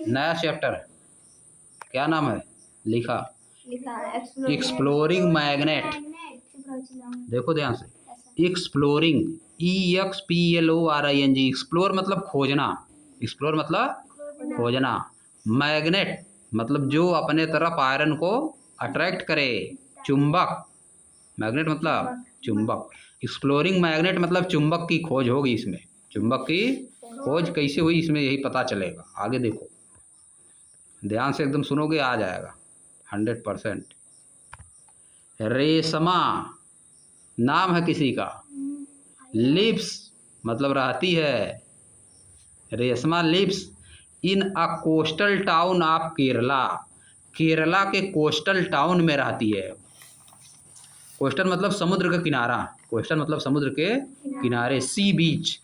नया चैप्टर क्या नाम है? लिखा एक्सप्लोरिंग मैग्नेट। देखो ध्यान से, एक्सप्लोरिंग EXPLORING। एक्सप्लोर मतलब खोजना, एक्सप्लोर मतलब खोजना। मैग्नेट मतलब जो अपने तरफ आयरन को अट्रैक्ट करे, चुंबक। मैग्नेट मतलब चुंबक। एक्सप्लोरिंग मैग्नेट मतलब चुंबक की खोज होगी इसमें। चुंबक की खोज कैसे हुई इसमें यही पता चलेगा। आगे देखो, ध्यान से एकदम सुनोगे आ जाएगा 100%। रेशमा नाम है किसी का, लिव्स मतलब रहती है, Reshma lives in a coastal town of Kerala. Kerala के कोस्टल टाउन में रहती है। कोस्टल मतलब समुद्र का किनारा, कोस्टल मतलब समुद्र के किनारे, सी बीच।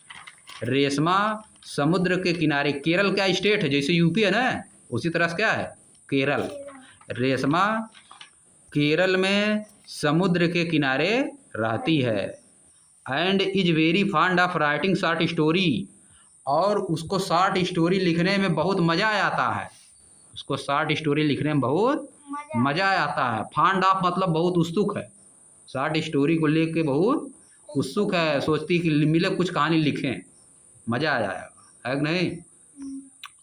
रेशमा समुद्र के किनारे, केरल क्या स्टेट है, जैसे यूपी है ना उसी तरह से क्या है केरल। रेशमा केरल में समुद्र के किनारे रहती है। And is very fond of writing short story. और उसको शॉर्ट स्टोरी लिखने में बहुत मज़ा आता है। उसको शॉर्ट स्टोरी लिखने में बहुत मज़ा आता है। फॉन्ड ऑफ मतलब बहुत उत्सुक है, शॉर्ट स्टोरी को लेके बहुत उत्सुक है, सोचती कि मिले कुछ कहानी लिखें, मज़ा आ जाएगा, है कि नहीं।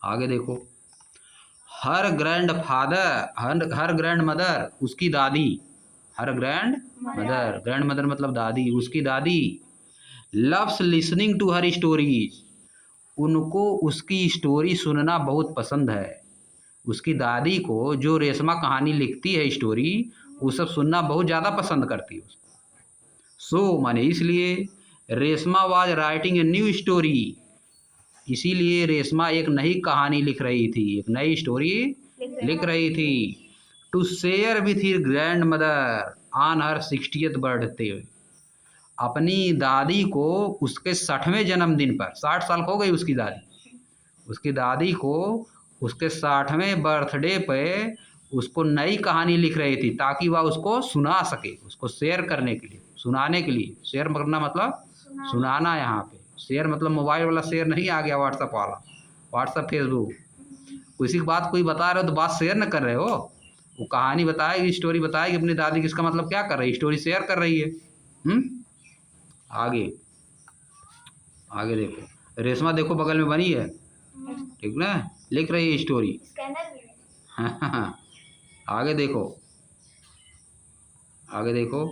आगे देखो, her grandfather, her grandmother उसकी दादी, her grandmother, grandmother मतलब दादी, उसकी दादी loves listening to her stories. उनको उसकी स्टोरी सुनना बहुत पसंद है। उसकी दादी को जो रेशमा कहानी लिखती है स्टोरी, वो सब सुनना बहुत ज़्यादा पसंद करती है। सो माने इसलिए Reshma was writing a new story, इसीलिए रेशमा एक नई कहानी लिख रही थी, एक नई स्टोरी लिख रही थी। To share with her grandmother on her 60th birthday. अपनी दादी को उसके 60वें जन्मदिन पर, 60 साल हो गई उसकी दादी, उसकी दादी को उसके 60वें बर्थडे पे उसको नई कहानी लिख रही थी ताकि वह उसको सुना सके, उसको शेयर करने के लिए, सुनाने के लिए। शेयर करना मतलब सुनाना, यहाँ पे शेयर मतलब मोबाइल वाला शेयर नहीं आ गया, व्हाट्सअप वाला, व्हाट्सअप फेसबुक। किसी की बात कोई बता रहे हो तो बात शेयर न कर रहे हो, वो कहानी बताएगी, स्टोरी बताएगी अपनी दादी की, इसका मतलब क्या कर रही है, स्टोरी शेयर कर रही है। आगे आगे देखो, रेशमा देखो बगल में बनी है, ठीक ना, लिख रही है स्टोरी। आगे देखो, आगे देखो,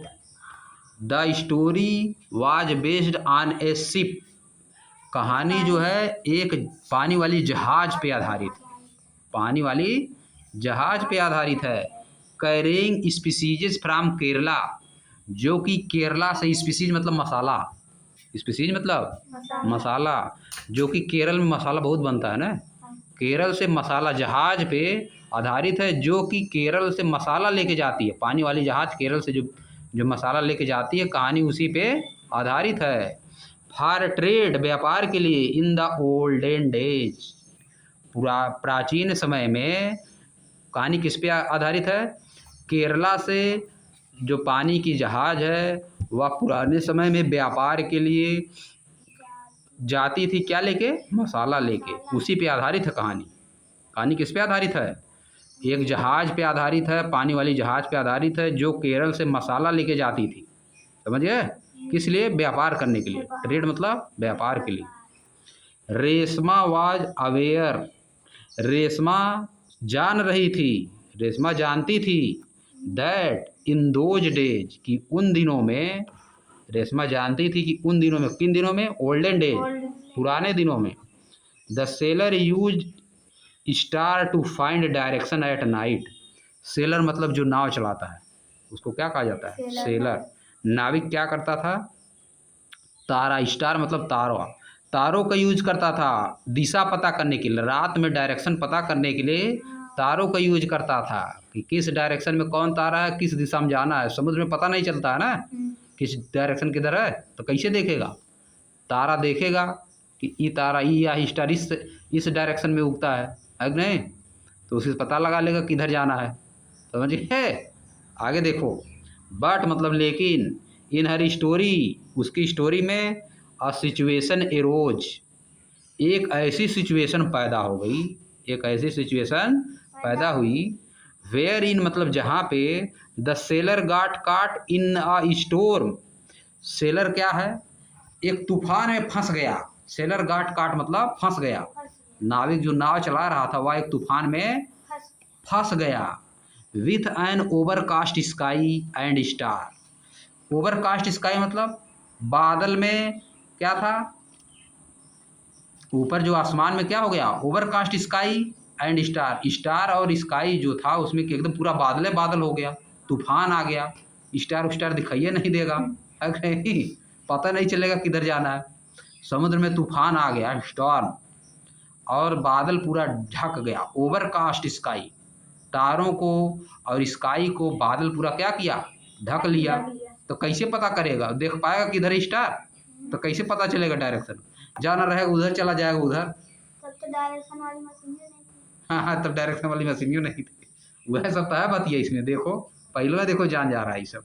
the story was based on A ship. कहानी जो है एक पानी वाली जहाज पे आधारित, पानी वाली जहाज पे आधारित है। कैरिंग स्पीसीज फ्रॉम केरला, जो कि केरला से, स्पीसीज मतलब मसाला, स्पीसीज मतलब मसाला, जो कि केरल में मसाला बहुत बनता है ना, केरल से मसाला जहाज पे आधारित है, जो कि केरल से मसाला लेके जाती है। पानी वाली जहाज केरल से जो जो मसाला लेके जाती है, कहानी उसी पे आधारित है। फॉर ट्रेड व्यापार के लिए, इन द ओल्डन डेज, प्राचीन समय में। कहानी किस पे आधारित है, केरला से जो पानी की जहाज है वह पुराने समय में व्यापार के लिए जाती थी, क्या लेके, मसाला लेके, उसी पे आधारित है कहानी। कहानी किस पे आधारित है, एक जहाज पे आधारित है, पानी वाली जहाज पे आधारित है, जो केरल से मसाला लेके जाती थी, समझ गए, किस लिए, व्यापार करने के लिए, ट्रेड मतलब व्यापार के लिए। रेशमा वाज अवेयर, रेशमा जान रही थी, रेशमा जानती थी, दैट इन दोज डेज, कि उन दिनों में, रेशमा जानती थी कि उन दिनों में, किन दिनों में, ओल्डन डेज, पुराने दिनों में। The sailor use star to find direction at night. Sailor मतलब जो नाव चलाता है, उसको क्या कहा जाता है, सेलर। नाविक क्या करता था, तारा, स्टार मतलब तारा, तारों का यूज करता था दिशा पता करने के लिए, रात में डायरेक्शन पता करने के लिए तारों का यूज करता था, कि किस डायरेक्शन में कौन तारा है, किस दिशा में जाना है। समुद्र में पता नहीं चलता है ना किस डायरेक्शन किधर है, तो कैसे देखेगा, तारा देखेगा कि ये तारा, ये या स्टार इस डायरेक्शन में उगता है कि नहीं, तो उसे पता लगा लेगा किधर जाना है, समझिए। आगे देखो, बट मतलब लेकिन, इन हर स्टोरी, उसकी स्टोरी में, अ सिचुएशन एरोज, एक ऐसी सिचुएशन पैदा हो गई, एक ऐसी सिचुएशन पैदा हुई वेयर इन मतलब जहाँ पे द सेलर गाट काट इन अ स्टोर्म। सेलर क्या है? एक तूफान में फंस गया। सेलर गाट काट मतलब फंस गया। नाविक जो नाव चला रहा था वह एक तूफान में फंस गया। With an overcast sky and star. Overcast sky मतलब बादल में क्या था? ऊपर जो आसमान में क्या हो गया? Overcast sky and star. Star और स्काई जो था उसमें एकदम पूरा बादल बादल हो गया, तूफान आ गया। स्टार दिखाइए नहीं देगा, है कि नहीं? पता नहीं चलेगा किधर जाना है। समुद्र में तूफान आ गया, स्टॉर्म, और बादल पूरा ढक गया। ओवरकास्ट स्काई, तारों को और स्काई को बादल पूरा क्या किया? ढक लिया। तो कैसे पता करेगा? देख पाएगा किधर स्टार? तो कैसे पता चलेगा डायरेक्शन? जाना रहेगा उधर चला जाएगा उधर। तब तो डायरेक्शन वाली मशीन नहीं थी। हाँ, तब डायरेक्शन वाली मशीन नहीं थी। वह सब तो है बतिया इसमें। देखो पहले देखो जान जा रहा है, ये सब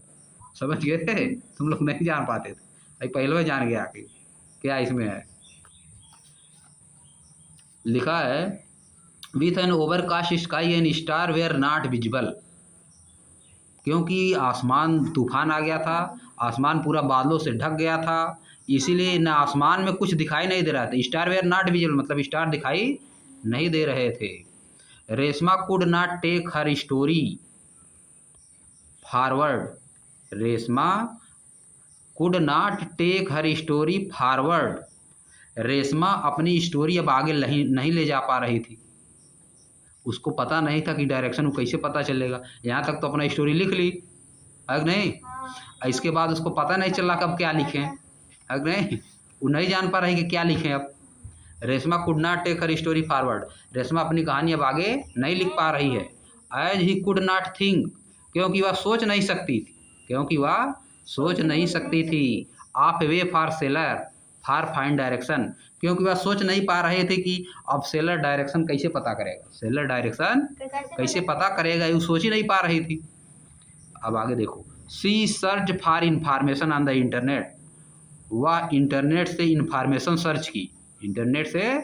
समझ गए थे? तुम लोग नहीं जान पाते थे, पहले जान गया कि क्या इसमें है। लिखा है with an overcast sky and star were not visible. क्योंकि आसमान तूफान आ गया था, आसमान पूरा बादलों से ढक गया था, इसीलिए न आसमान में कुछ दिखाई नहीं दे रहा था। स्टार वेयर नॉट विजिबल मतलब स्टार दिखाई नहीं दे रहे थे। Reshma could not take her story forward. Reshma could not take her story forward. Reshma अपनी स्टोरी अब आगे नहीं ले जा पा रही थी। उसको पता नहीं था कि डायरेक्शन को कैसे पता चलेगा। यहाँ तक तो अपना स्टोरी लिख ली, है कि नहीं? इसके बाद उसको पता नहीं चला कब क्या लिखें, है कि नहीं? वो नहीं जान पा रही कि क्या लिखें अब। Reshma could not take her story forward. Reshma अपनी कहानी अब आगे नहीं लिख पा रही है। As he could not think, क्योंकि वह सोच नहीं सकती थी। क्योंकि वह सोच नहीं सकती थी। Of way for seller for find direction, क्योंकि वह सोच नहीं पा रहे थे कि अब सेलर डायरेक्शन कैसे पता करेगा। सेलर डायरेक्शन कैसे पता करेगा, ये सोच ही नहीं पा रही थी। अब आगे देखो। See search for information on the internet. वह इंटरनेट से इंफॉर्मेशन सर्च की। इंटरनेट से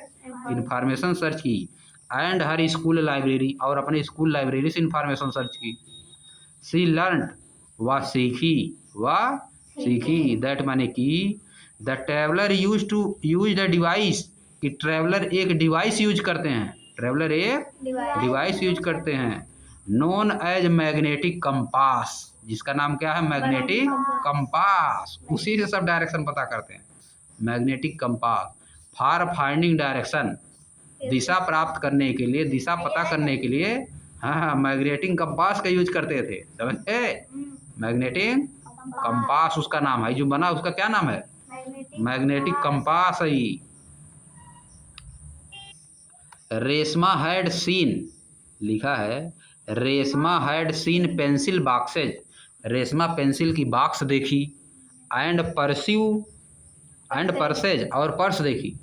इंफॉर्मेशन सर्च की। एंड हर स्कूल लाइब्रेरी, और अपने स्कूल लाइब्रेरी से इंफॉर्मेशन सर्च की। सी लर्न, वह सीखी, वह सीखी। दैट माने कि the traveller use the device, कि ट्रैवलर एक डिवाइस यूज करते हैं। ट्रैवलर एक डिवाइस यूज करते हैं नोन एज मैग्नेटिक कंपास, जिसका नाम क्या है? Magnetic compass. उसी से सब डायरेक्शन पता करते हैं। Magnetic compass for finding direction, दिशा प्राप्त करने के लिए, दिशा पता करने के लिए। हाँ, मैग्नेटिक कंपास का यूज करते थे, समझे? मैग्नेटिक कंपास उसका नाम है, जो बना उसका क्या नाम है? Magnetic compass he. Reshma had seen, लिखा है Reshma had seen pencil boxes. Reshma pencil की बॉक्स देखी। एंड पर्सेज, और पर्स देखी।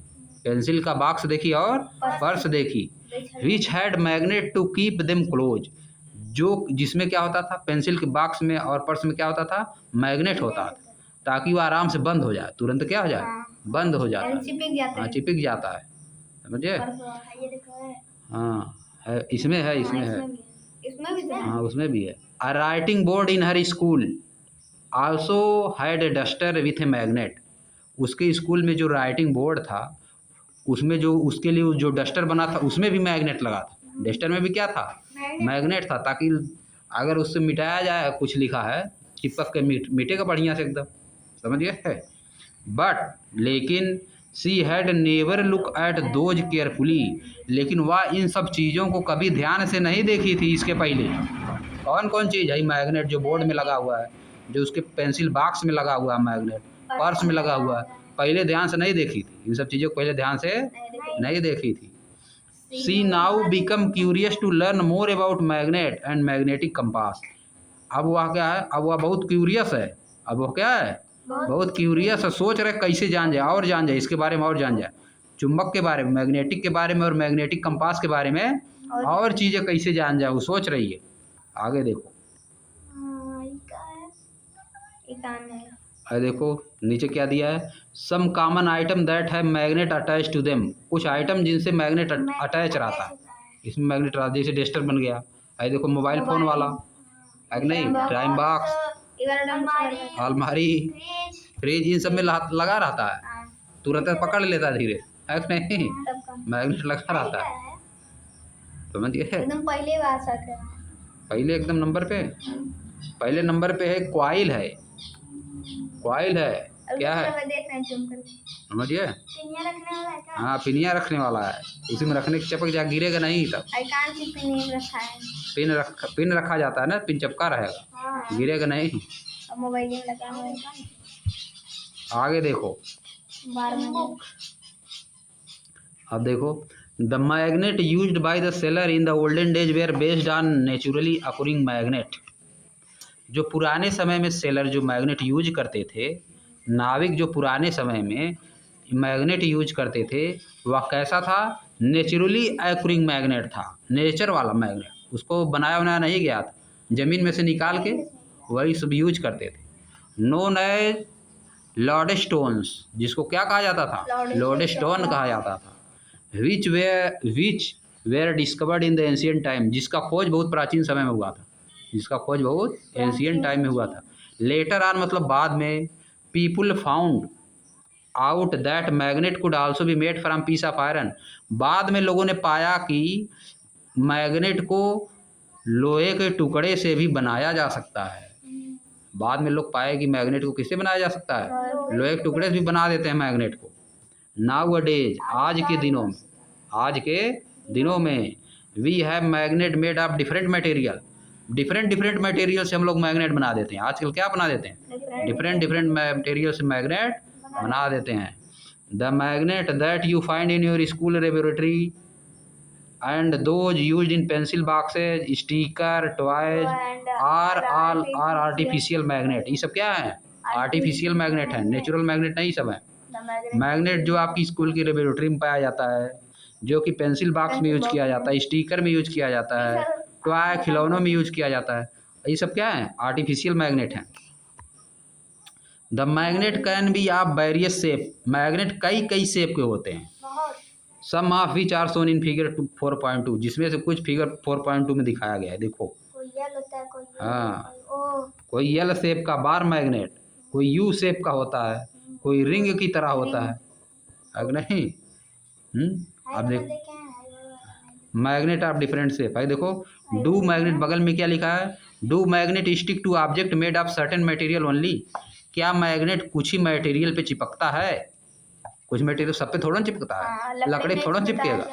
पेंसिल का बॉक्स देखी और पर्स देखी। Which had magnet to keep them close, जो जिसमें क्या होता था? पेंसिल के बॉक्स में और पर्स में क्या होता था? मैग्नेट होता था, ताकि वो आराम से बंद हो जाए, तुरंत क्या हो जाए? बंद हो जाता है। हाँ, चिपक जाता है, समझे? हाँ है, इसमें है, इसमें है, हाँ उसमें भी है। A writing board in her school also had a duster with a magnet. उसके स्कूल में जो राइटिंग बोर्ड था उसमें जो उसके लिए जो डस्टर बना था उसमें भी मैग्नेट लगा था। डस्टर में भी क्या था? मैग्नेट था, ताकि अगर उससे मिटाया जाए कुछ लिखा है, चिपक के मिटेगा बढ़िया से एकदम, समझ गए? बट लेकिन she had never look at those carefully, लेकिन वह इन सब चीज़ों को कभी ध्यान से नहीं देखी थी इसके पहले। कौन कौन चीज़ है? मैग्नेट जो बोर्ड में लगा हुआ है, जो उसके पेंसिल बॉक्स में लगा हुआ है मैग्नेट, पर्स में लगा हुआ है, पहले ध्यान से नहीं देखी थी। इन सब चीज़ों को पहले ध्यान से नहीं देखी थी। See now become curious to learn more about magnet and magnetic compass. अब वह क्या है? अब वह बहुत क्यूरियस है। अब वह क्या है? बहुत क्यूरियस है, सोच रहे कैसे जान जाए, और जान जाए इसके बारे में, और जान जाए चुंबक के बारे में, मैग्नेटिक के बारे में और मैग्नेटिक कंपास के बारे में, और चीज़ें कैसे जान जाए वो सोच रही है। आगे देखो। अरे देखो नीचे क्या दिया है? सम कॉमन आइटम दैट है मैग्नेट अटैच टू देम। कुछ आइटम जिनसे मैग्नेट अटैच रहता है। इसमें मैग्नेट डाल, जैसे डेस्टर बन गया। ये देखो मोबाइल फ़ोन वाला है कि नहीं, टाइम बॉक्स, अलमारी, फ्रिज। फ्रिज, इन सब में लगा रहता है, हाँ, तुरंत पकड़ लेता है धीरे, है कि नहीं, तब का मैग्नेट लगा रहता है। समझ गए? एकदम पहले बात सके। पहले एकदम नंबर पे, पहले नंबर पे है कॉइल है, कॉइल है, क्या है देख रहे हैं जूम करके। समझिए? पिनिया रखने वाला है क्या? हाँ, पिनिया रखने वाला है, उसी में रखने की चिपक जा, गिरेगा नहीं तब। आई कान की पिन रखा है। पिन रखा जाता है ना, पिन चिपका रहेगा, हाँ, गिरेगा नहीं। अब मोबाइल में लगा हुआ है। आगे देखो, बार में अब देखो, the magnet used by the sailor in the olden days were based on naturally occurring magnet. जो पुराने समय में सेलर जो मैग्नेट यूज करते थे, नाविक जो पुराने समय में मैग्नेट यूज करते थे, वह कैसा था? नेचुरली अकुरिंग मैग्नेट था, नेचर वाला मैग्नेट, उसको बनाया नहीं गया था, ज़मीन में से निकाल के वही सब यूज करते थे। नोन एज लॉडेस्टोन्स, जिसको क्या कहा जाता था? लॉडेस्टोन कहा जाता था। Which were discovered in the ancient time, जिसका खोज बहुत प्राचीन समय में हुआ था, जिसका खोज बहुत एंशियंट टाइम में हुआ था। लेटर ऑन मतलब बाद में, people found out that magnet could also be made from piece of iron. बाद में लोगों ने पाया कि मैग्नेट को लोहे के टुकड़े से भी बनाया जा सकता है। बाद में लोग पाए कि मैग्नेट को किससे बनाया जा सकता है? लोहे के टुकड़े से भी बना देते हैं मैग्नेट को। नाउ अ डेज, आज के दिनों में we have magnet made of different material, different material से हम लोग मैग्नेट बना देते हैं। आजकल क्या बना देते हैं? डिफरेंट मटेरियल से मैग्नेट बना देते हैं। The magnet that you find in your school laboratory and those used in pencil boxes, sticker, toys are artificial magnet. ये सब क्या है? आर्टिफिशियल मैग्नेट है, नेचुरल मैग्नेट नहीं सब है। मैग्नेट जो आपकी स्कूल की लेबोरेटरी में पाया जाता है, जो कि पेंसिल बॉक्स में यूज किया जाता है, स्टिकर में यूज किया जाता है, टॉय खिलौनों में यूज किया जाता है, ये सब क्या है? आर्टिफिशियल मैग्नेट है। The magnet can be of various shape, magnet कई शेप के होते हैं। Some of which are shown in figure 4.2, जिसमें से कुछ फिगर 4.2 में दिखाया गया है। देखो, कोई यल होता है, कोई हाँ, ओ, कोई यल शेप का बार मैग्नेट, कोई यू शेप का होता है, कोई रिंग की तरह होता है, अगर नहीं। अब देख, मैग्नेट ऑफ डिफरेंट शेप है। देखो, डू मैग्नेट, बगल में क्या लिखा है? Do magnet stick to object made of certain material only. क्या मैग्नेट कुछ ही मटेरियल पे चिपकता है? कुछ मटेरियल सब पे थोड़ा चिपकता है, लकड़ी पे थोड़ा चिपकेगा,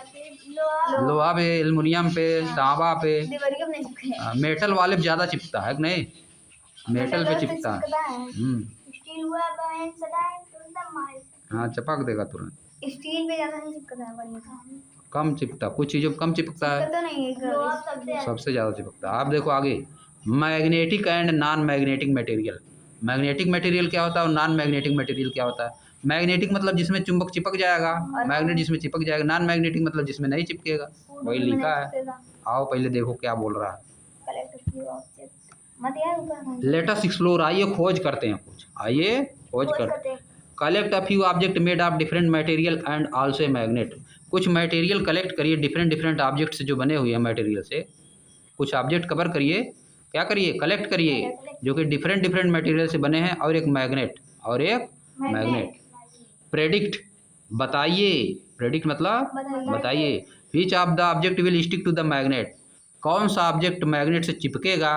लोहा पे, एल्युमिनियम पे, तांबा पे, मेटल वाले पे ज़्यादा चिपकता है कि नहीं? मेटल पे चिपकता है। स्टील हुआ बहन सदाए तो एकदम मार, हाँ, चिपक देगा तुरंत। स्टील पे ज्यादा नहीं चिपकता है, बढ़िया कम चिपकता, कुछ चीज़ों पे कम चिपकता है, तो नहीं है, सबसे ज़्यादा चिपकता है। आप देखो आगे, magnetic and non magnetic material. Magnetic material क्या होता है और नॉन मैग्नेटिक मटेरियल क्या होता है? मैग्नेटिक मतलब जिसमें चुंबक चिपक जाएगा, मैग्नेट जिसमें चिपक जाएगा। नॉन मैग्नेटिक मतलब जिसमें नहीं चिपकेगा, वही लिखा है। आओ पहले देखो क्या बोल रहा है। लेट अस एक्सप्लोर, आइए खोज करते हैं कुछ, आइए खोज करते हैं। Collect a few object made of different material and also a magnet. कुछ मटेरियल कलेक्ट करिए, डिफरेंट ऑब्जेक्ट से जो बने हुए हैं मटेरियल से, कुछ ऑब्जेक्ट कवर करिए, क्या करिए? कलेक्ट करिए, जो कि डिफरेंट मटेरियल से बने हैं, और एक मैग्नेट। प्रेडिक्ट, बताइए, प्रेडिक्ट मतलब बताइए। Which of the object will stick to the magnet, कौन सा ऑब्जेक्ट मैग्नेट से चिपकेगा?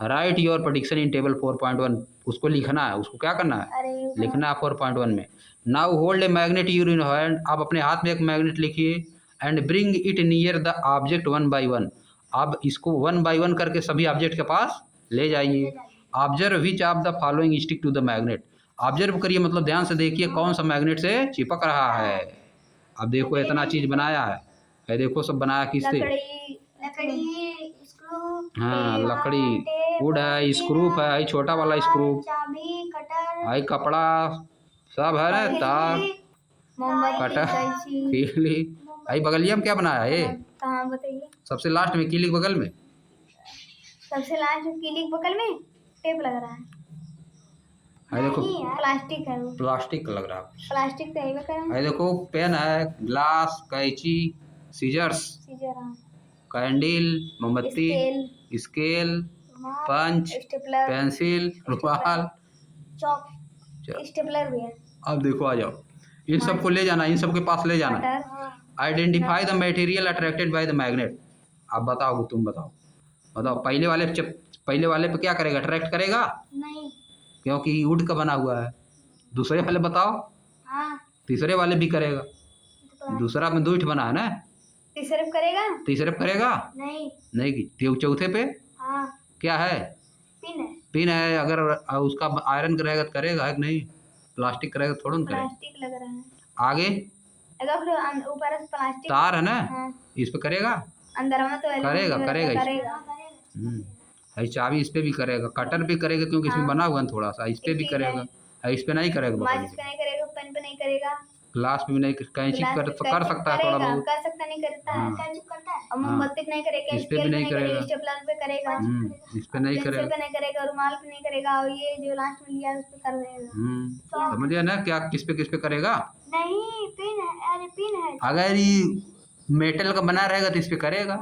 Write your prediction in table 4.1, उसको लिखना है, उसको क्या करना है? लिखना है 4.1 में। Now hold a magnet you're in hand, आप अपने हाथ में एक मैग्नेट लिखिए, and bring it near the object 1 by 1। अब इसको 1 by 1 करके सभी ऑब्जेक्ट के पास ले जाइए। Observe which of the following stick to the magnet, observe करिए मतलब ध्यान से देखिए कौन सा मैग्नेट से चिपक रहा है। अब देखो इतना चीज बनाया है, देखो सब बनाया किससे? लकड़ी, स्क्रू, हाँ, लकड़ी, वुड है, स्क्रू है, छोटा वाला स्क्रू, चाबी, कटर, आई कपड़ा, सब है ना, तार, कटर, कीली। आई बगलिया में क्या बनाया है? कहाँ बताइए? सबसे लास्ट में कीली के बगल में, सबसे लास्ट में कीली के बगल में टेप लग रहा है। देखो प्लास्टिक है, वो प्लास्टिक लग रहा है, प्लास्टिक तो है। देखो पेन है, ग्लास, कैंची, सीजर, कैंडल मोमबत्ती, स्केल, पंच, स्टेपलर, पेंसिल, रुमाल, चौक, स्टेपलर भी है। अब देखो आ जाओ, इन सबको ले जाना, इन सबके पास ले जाना। Identify the material attracted by the magnet. अब बताओ, तुम बताओ पहले वाले पे क्या करेगा, अट्रैक्ट करेगा नहीं, क्योंकि वुड का बना हुआ है। दूसरे वाले बताओ, हाँ, तीसरे वाले भी करेगा। दूसरा में 2 ईंट बना है ना, तीसरे पे करेगा, तीसरे पे करेगा नहीं, नहीं की चौथे पे हाँ, क्या है, पिन है, पिन है। अगर उसका आयरन करेगा तो करेगा है कि नहीं, प्लास्टिक करेगा थोड़ा ना करेगा। प्लास्टिक लग रहा है, आगे अगर फिर ऊपर से प्लास्टिक तार है ना, हाँ, इस पे करेगा, अंदर में तो करेगा करेगा है। चाबी इस पे भी करेगा, कटर भी करेगा क्योंकि इसमें बना हुआ है थोड़ा सा, इस पे भी करेगा है, इस पे नहीं करेगा। माचिस पे नहीं करेगा, पेन पे नहीं करेगा, ग्लास पे भी नहीं, कैंची कर सकता है थोड़ा बहुत, कर सकता नहीं करता है, कैंची करता है, और मोमबत्ती पे नहीं करेगा, इस पे भी नहीं करेगा, स्टेपलर पे करेगा, इस पे नहीं पेंसिल करेगा, पे नहीं करेगा, रुमाल पे नहीं करेगा, और ये जो लास्ट में लिया है उस पे कर देगा। समझिए ना, क्या किस पे करेगा। नहीं, पिन है, अरे पिन है, अगर ये मेटल का बना रहेगा तो इस पे करेगा।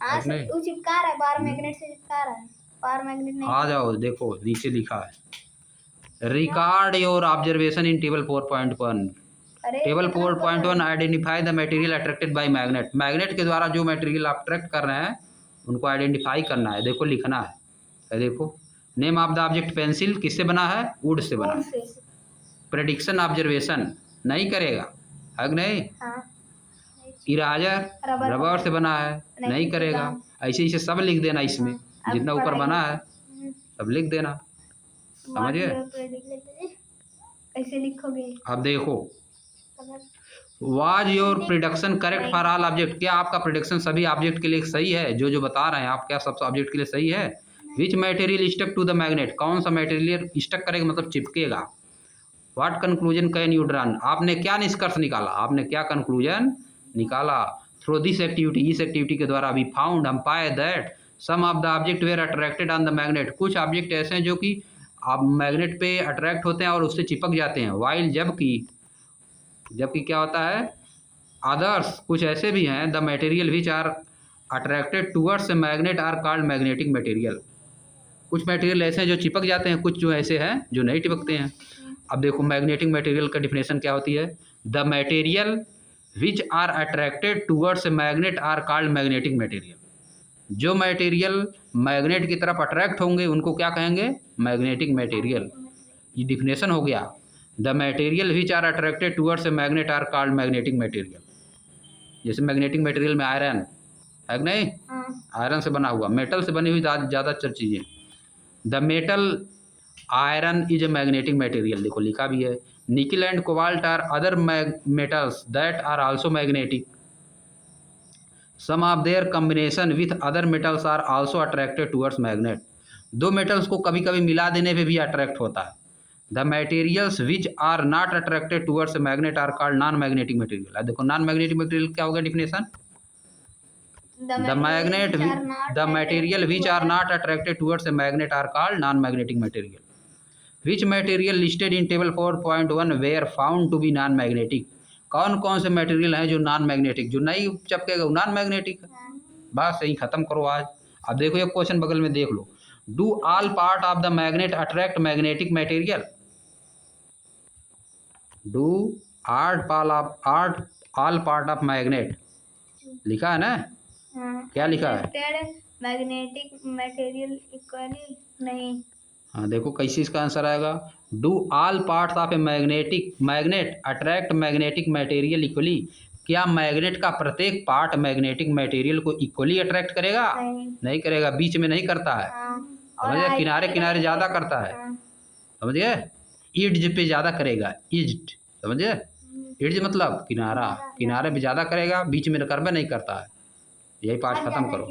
हाँ, वो चिपका रहा है, बार मैग्नेट से चिपका रहा है, बार मैग्नेट नहीं। आ जाओ, देखो नीचे लिखा है, record your observation in table 4.1। Table 4.1 identify the material attracted by magnet. Magnet के द्वारा जो मटेरियल आप अट्रैक्ट कर रहे हैं उनको आइडेंटिफाई करना है। देखो लिखना है, देखो name of the object, pencil किससे बना है, वुड से बना है। प्रेडिक्शन ऑब्जर्वेशन नहीं करेगा है कि नहीं। इराजर रबर से बना है, नहीं करेगा। ऐसे सब लिख देना, इसमें जितना ऊपर बना है सब लिख देना, समझिए। कैसे लिखोगे। अब देखो, was your prediction correct for all object. क्या आपका प्रिडिक्शन सभी ऑब्जेक्ट के लिए सही है, जो बता रहे हैं आप, क्या सब ऑब्जेक्ट के लिए सही है। Which material stuck to the magnet, कौन सा मटेरियल स्टक करेगा मतलब चिपकेगा। What conclusion can you drawn, आपने क्या निष्कर्ष निकाला, आपने क्या कंक्लूजन निकाला। थ्रू दिस एक्टिविटी, इस एक्टिविटी के द्वारा वी फाउंड, हम पाए that some of the object were attracted on the magnet. कुछ ऑब्जेक्ट ऐसे हैं जो कि आप मैग्नेट पे अट्रैक्ट होते हैं और उससे चिपक जाते हैं। वाइल जबकि क्या होता है, अदर्स कुछ ऐसे भी हैं, the material which are attracted towards magnet are called magnetic material. कुछ मटेरियल ऐसे हैं जो चिपक जाते हैं, कुछ जो ऐसे हैं जो नहीं चिपकते हैं। अब देखो मैग्नेटिक मटेरियल का डिफिनेशन क्या होती है, the material which are attracted towards magnet are called magnetic material. जो मटेरियल मैग्नेट की तरफ अट्रैक्ट होंगे उनको क्या कहेंगे, मैग्नेटिक मटेरियल। ये डिफिनेशन हो गया, the material which are attracted towards magnet are called magnetic material. जैसे मैग्नेटिक मटेरियल में आयरन है कि नहीं, आयरन से बना हुआ, मेटल से बनी हुई ज़्यादातर चीज़ें। The metal iron is a magnetic material, देखो लिखा भी है। Nickel and cobalt are other metals that are also magnetic. Some of their combination with other metals are also attracted towards magnet. दो मेटल्स को कभी कभी मिला देने पे भी अट्रैक्ट होता है। The materials which are not attracted towards magnet are called non magnetic material. देखो नॉन मैग्नेटिक मटेरियल क्या होगा definition, the material which are not attracted towards magnet are called non magnetic material. Which material listed in table 4.1 were found to be non magnetic. कौन कौन से material हैं जो non magnetic, जो नहीं चिपकेगा वो नॉन मैग्नेटिक है। बस यही खत्म करो आज। अब देखो एक क्वेश्चन बगल में देख लो, do all part of the magnet attract magnetic material. Do all part of magnet लिखा है ना, क्या लिखा है, मैग्नेटिक मटेरियल इक्वली नहीं। हाँ देखो कैसे इसका आंसर आएगा, do all parts of a magnet attract magnetic material equally. क्या मैग्नेट का प्रत्येक पार्ट मैग्नेटिक मटेरियल को इक्वली अट्रैक्ट करेगा, नहीं करेगा, बीच में नहीं करता है। समझिए, किनारे किनारे ज़्यादा करता है, समझिए, इड्ज पे ज़्यादा करेगा, इज्ड, समझिए, इड्ज मतलब किनारा, किनारे पे ज़्यादा करेगा, बीच में करबे नहीं करता है। यही पार्ट खत्म करो।